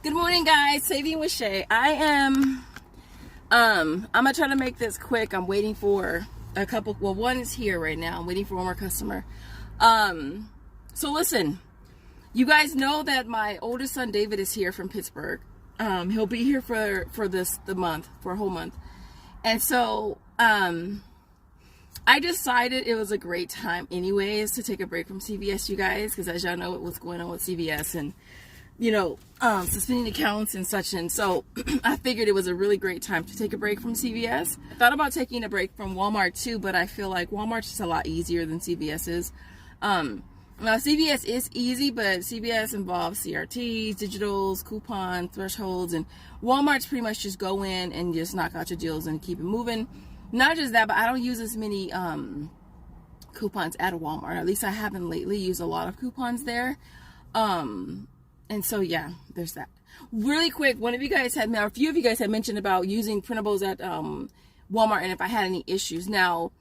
Good morning, guys. Saving with Shay. I'm gonna try to make this quick. I'm waiting for a couple. Well, one is here right now. I'm waiting for one more customer. So listen, you guys know that my oldest son David is here from Pittsburgh. He'll be here for a whole month, and so I decided it was a great time anyways to take a break from CVS, you guys, because as y'all know what's going on with CVS and suspending accounts and such. And so I figured it was a really great time to take a break from CVS. I thought about taking a break from Walmart too, but I feel like Walmart's just a lot easier than CVS is. Now CVS is easy, but CVS involves CRTs, digitals, coupons, thresholds, and Walmart's pretty much just go in and just knock out your deals and keep it moving. Not just that, but I don't use as many coupons at Walmart. At least I haven't lately used a lot of coupons there. And so, yeah, there's that. Really quick, a few of you guys had mentioned about using printables at Walmart and if I had any issues. Now,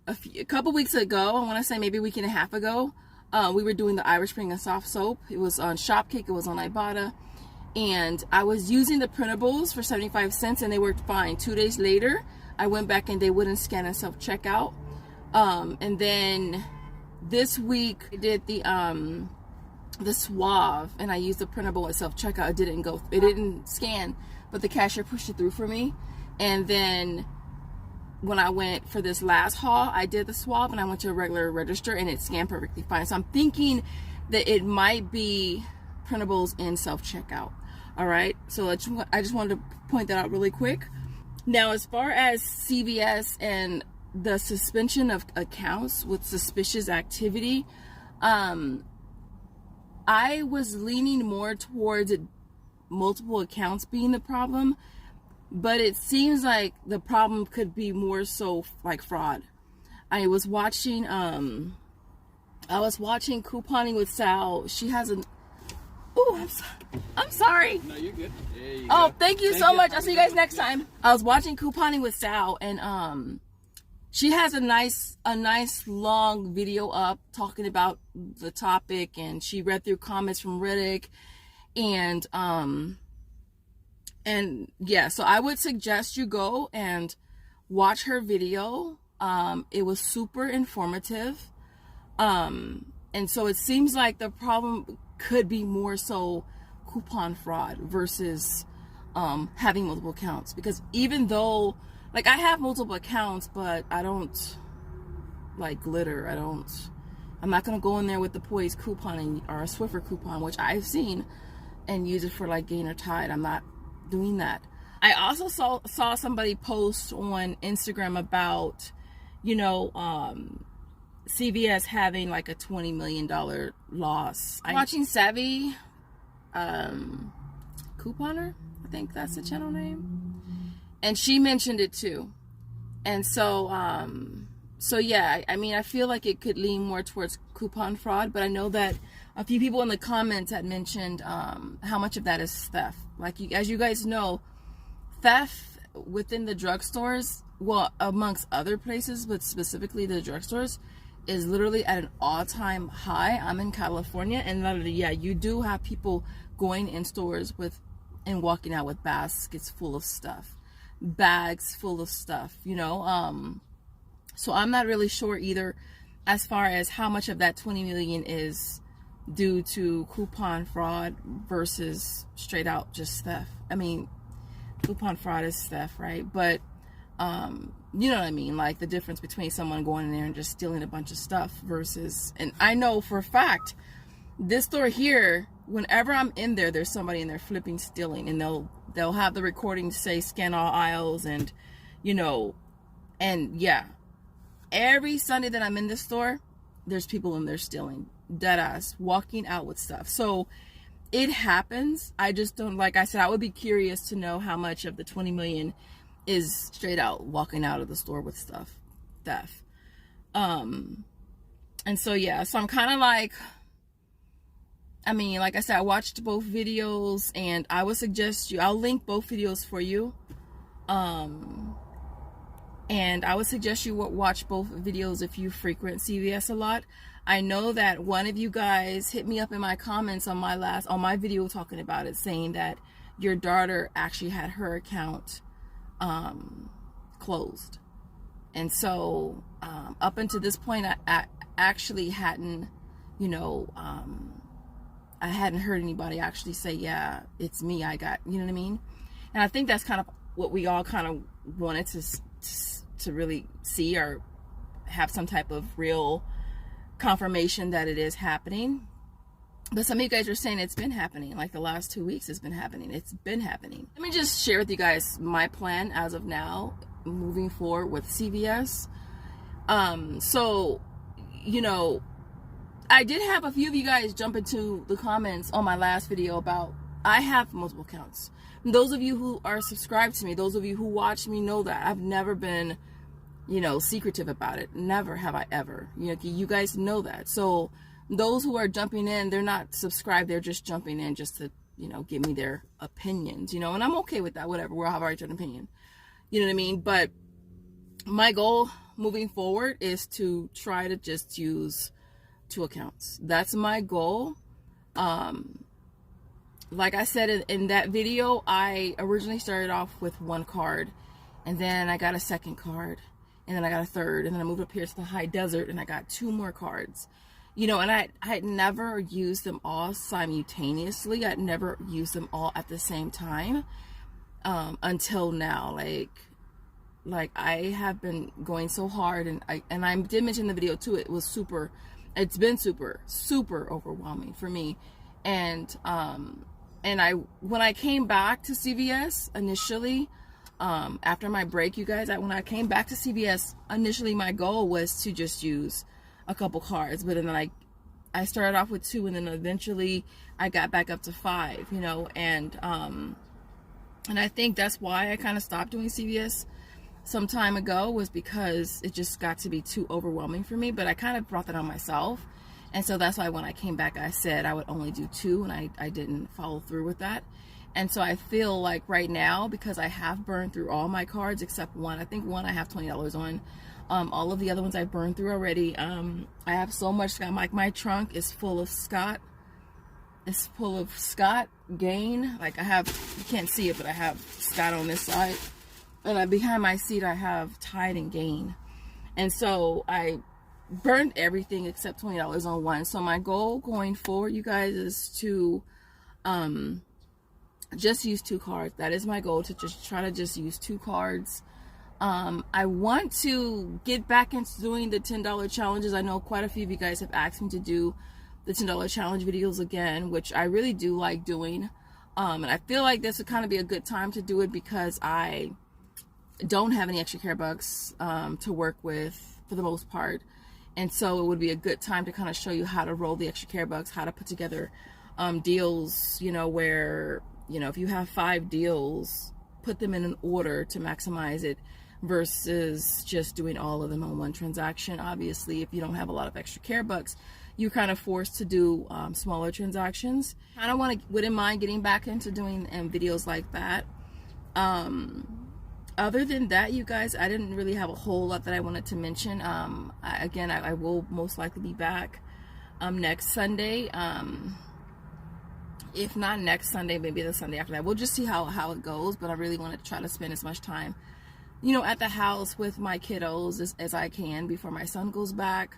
a couple weeks ago, I want to say maybe a week and a half ago, we were doing the Irish Spring and Soft Soap. It was on Shopkick. It was on Ibotta. And I was using the printables for 75 cents and they worked fine. 2 days later, I went back and they wouldn't scan and self-checkout. And then this week, I did the Suave, and I used the printable at self-checkout. It didn't scan, but the cashier pushed it through for me. And then when I went for this last haul, I did the Suave and I went to a regular register and it scanned perfectly fine. So I'm thinking that it might be printables in self-checkout. All right, so I just wanted to point that out really quick. Now, as far as CVS and the suspension of accounts with suspicious activity, I was leaning more towards multiple accounts being the problem, but it seems like the problem could be more so like fraud. I was watching Couponing with Sal. She has I'm sorry. No, you're good. You go. Thank you so much. I'll see you guys next time. I was watching Couponing with Sal, and she has a nice long video up talking about the topic, and she read through comments from Reddit, and yeah, so I would suggest you go and watch her video. It was super informative, and so it seems like the problem could be more so coupon fraud versus having multiple accounts, because even though I have multiple accounts, but I don't like glitter. I'm not going to go in there with the Poise coupon or a Swiffer coupon, which I've seen, and use it for like Gain or Tide. I'm not doing that. I also saw somebody post on Instagram about, CVS having like a $20 million loss. I'm watching Savvy Couponer. I think that's the channel name. And she mentioned it too. And so yeah, I mean, I feel like it could lean more towards coupon fraud, but I know that a few people in the comments had mentioned how much of that is theft. As you guys know, theft within the drugstores, well, amongst other places, but specifically the drugstores, is literally at an all-time high. I'm in California, and literally, yeah, you do have people going in stores and walking out with baskets full of stuff. Bags full of stuff, so I'm not really sure either as far as how much of that 20 million is due to coupon fraud versus straight out just theft. I mean, coupon fraud is theft, right? But you know what I mean, like the difference between someone going in there and just stealing a bunch of stuff versus, and I know for a fact this store here, whenever I'm in there, there's somebody in there flipping, stealing, and they'll have the recording say scan all aisles, and and yeah, every Sunday that I'm in this store, there's people in there stealing, deadass, walking out with stuff. So it happens. I just don't, like I said, I would be curious to know how much of the 20 million is straight out walking out of the store with stuff, theft. And so yeah, so I'm kind of like, I mean, like I said, I watched both videos, and I would suggest I'll link both videos for you. And I would suggest you watch both videos if you frequent CVS a lot. I know that one of you guys hit me up in my comments on my video talking about it, saying that your daughter actually had her account closed. And so up until this point, I actually hadn't, you know, I hadn't heard anybody actually say, yeah, it's me, I got, you know what I mean? And I think that's kind of what we all kind of wanted to really see, or have some type of real confirmation that it is happening. But some of you guys are saying it's been happening, like the last 2 weeks it's been happening. It's been happening. Let me just share with you guys my plan as of now, moving forward with CVS. So, you know, I did have a few of you guys jump into the comments on my last video about, I have multiple accounts. And those of you who are subscribed to me, those of you who watch me know that I've never been, you know, secretive about it. Never have I ever. You know, you guys know that. So those who are jumping in, they're not subscribed. They're just jumping in just to, you know, give me their opinions, you know, and I'm okay with that. Whatever. We'll have our own opinion. You know what I mean? But my goal moving forward is to try to just use 2 accounts. That's my goal. Like I said in that video, I originally started off with 1 card, and then I got a 2nd card, and then I got a 3rd, and then I moved up here to the high desert and I got 2 more cards. You know, and I had never used them all simultaneously. I'd never used them all at the same time until now. Like I have been going so hard, and I did mention in the video too, it's been super overwhelming for me. And when I came back to CVS initially, after my break, you guys, when I came back to CVS, initially my goal was to just use a couple cards, but then I started off with 2, and then eventually I got back up to 5, you know, and I think that's why I kind of stopped doing CVS some time ago, was because it just got to be too overwhelming for me. But I kind of brought that on myself, and so that's why when I came back, I said I would only do 2, and I didn't follow through with that. And so I feel like right now, because I have burned through all my cards except 1, I think 1 I have $20 on. All of the other ones I've burned through already. I have so much Scott. My trunk is full of Scott. It's full of Scott, Gain. Like I have, you can't see it, but I have Scott on this side. And behind my seat, I have Tide and Gain. And so I burned everything except $20 on 1. So my goal going forward, you guys, is to just use 2 cards. That is my goal, to just try to just use 2 cards. I want to get back into doing the $10 challenges. I know quite a few of you guys have asked me to do the $10 challenge videos again, which I really do like doing. And I feel like this would kind of be a good time to do it, because I don't have any extra care bucks to work with for the most part. And so it would be a good time to kind of show you how to roll the extra care bucks, how to put together deals, you know, where, you know, if you have 5 deals, put them in an order to maximize it, versus just doing all of them on 1 transaction. Obviously, if you don't have a lot of extra care bucks, you're kind of forced to do smaller transactions. I don't wouldn't mind getting back into doing videos like that. Other than that, you guys, I didn't really have a whole lot that I wanted to mention. I will most likely be back next Sunday. If not next Sunday, maybe the Sunday after that. We'll just see how it goes, but I really want to try to spend as much time, you know, at the house with my kiddos as I can before my son goes back.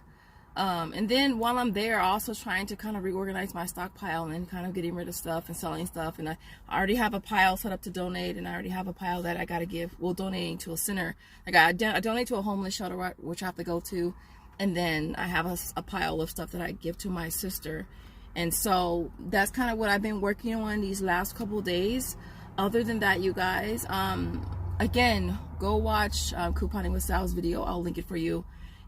And then while I'm there, also trying to kind of reorganize my stockpile and kind of getting rid of stuff and selling stuff. And I already have a pile set up to donate, and I already have a pile that I got to give. Well, donating to a center. I donate to a homeless shelter, which I have to go to. And then I have a pile of stuff that I give to my sister. And so that's kind of what I've been working on these last couple of days. Other than that, you guys, again, go watch Couponing with Sal's video. I'll link it for you.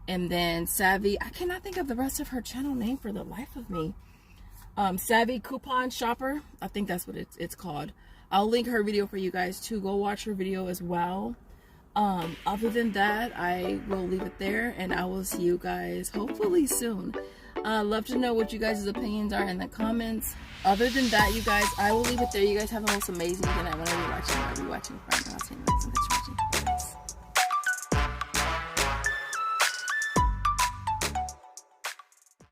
And then Savvy, I cannot think of the rest of her channel name for the life of me. Savvy Coupon Shopper, I think that's what it's called. I'll link her video for you guys to go watch her video as well. Other than that, I will leave it there, and I will see you guys hopefully soon. Love to know what you guys' opinions are in the comments. Other than that, you guys, I will leave it there. You guys have the most amazing night whenever you're watching. I'll be watching right now. Thanks for watching.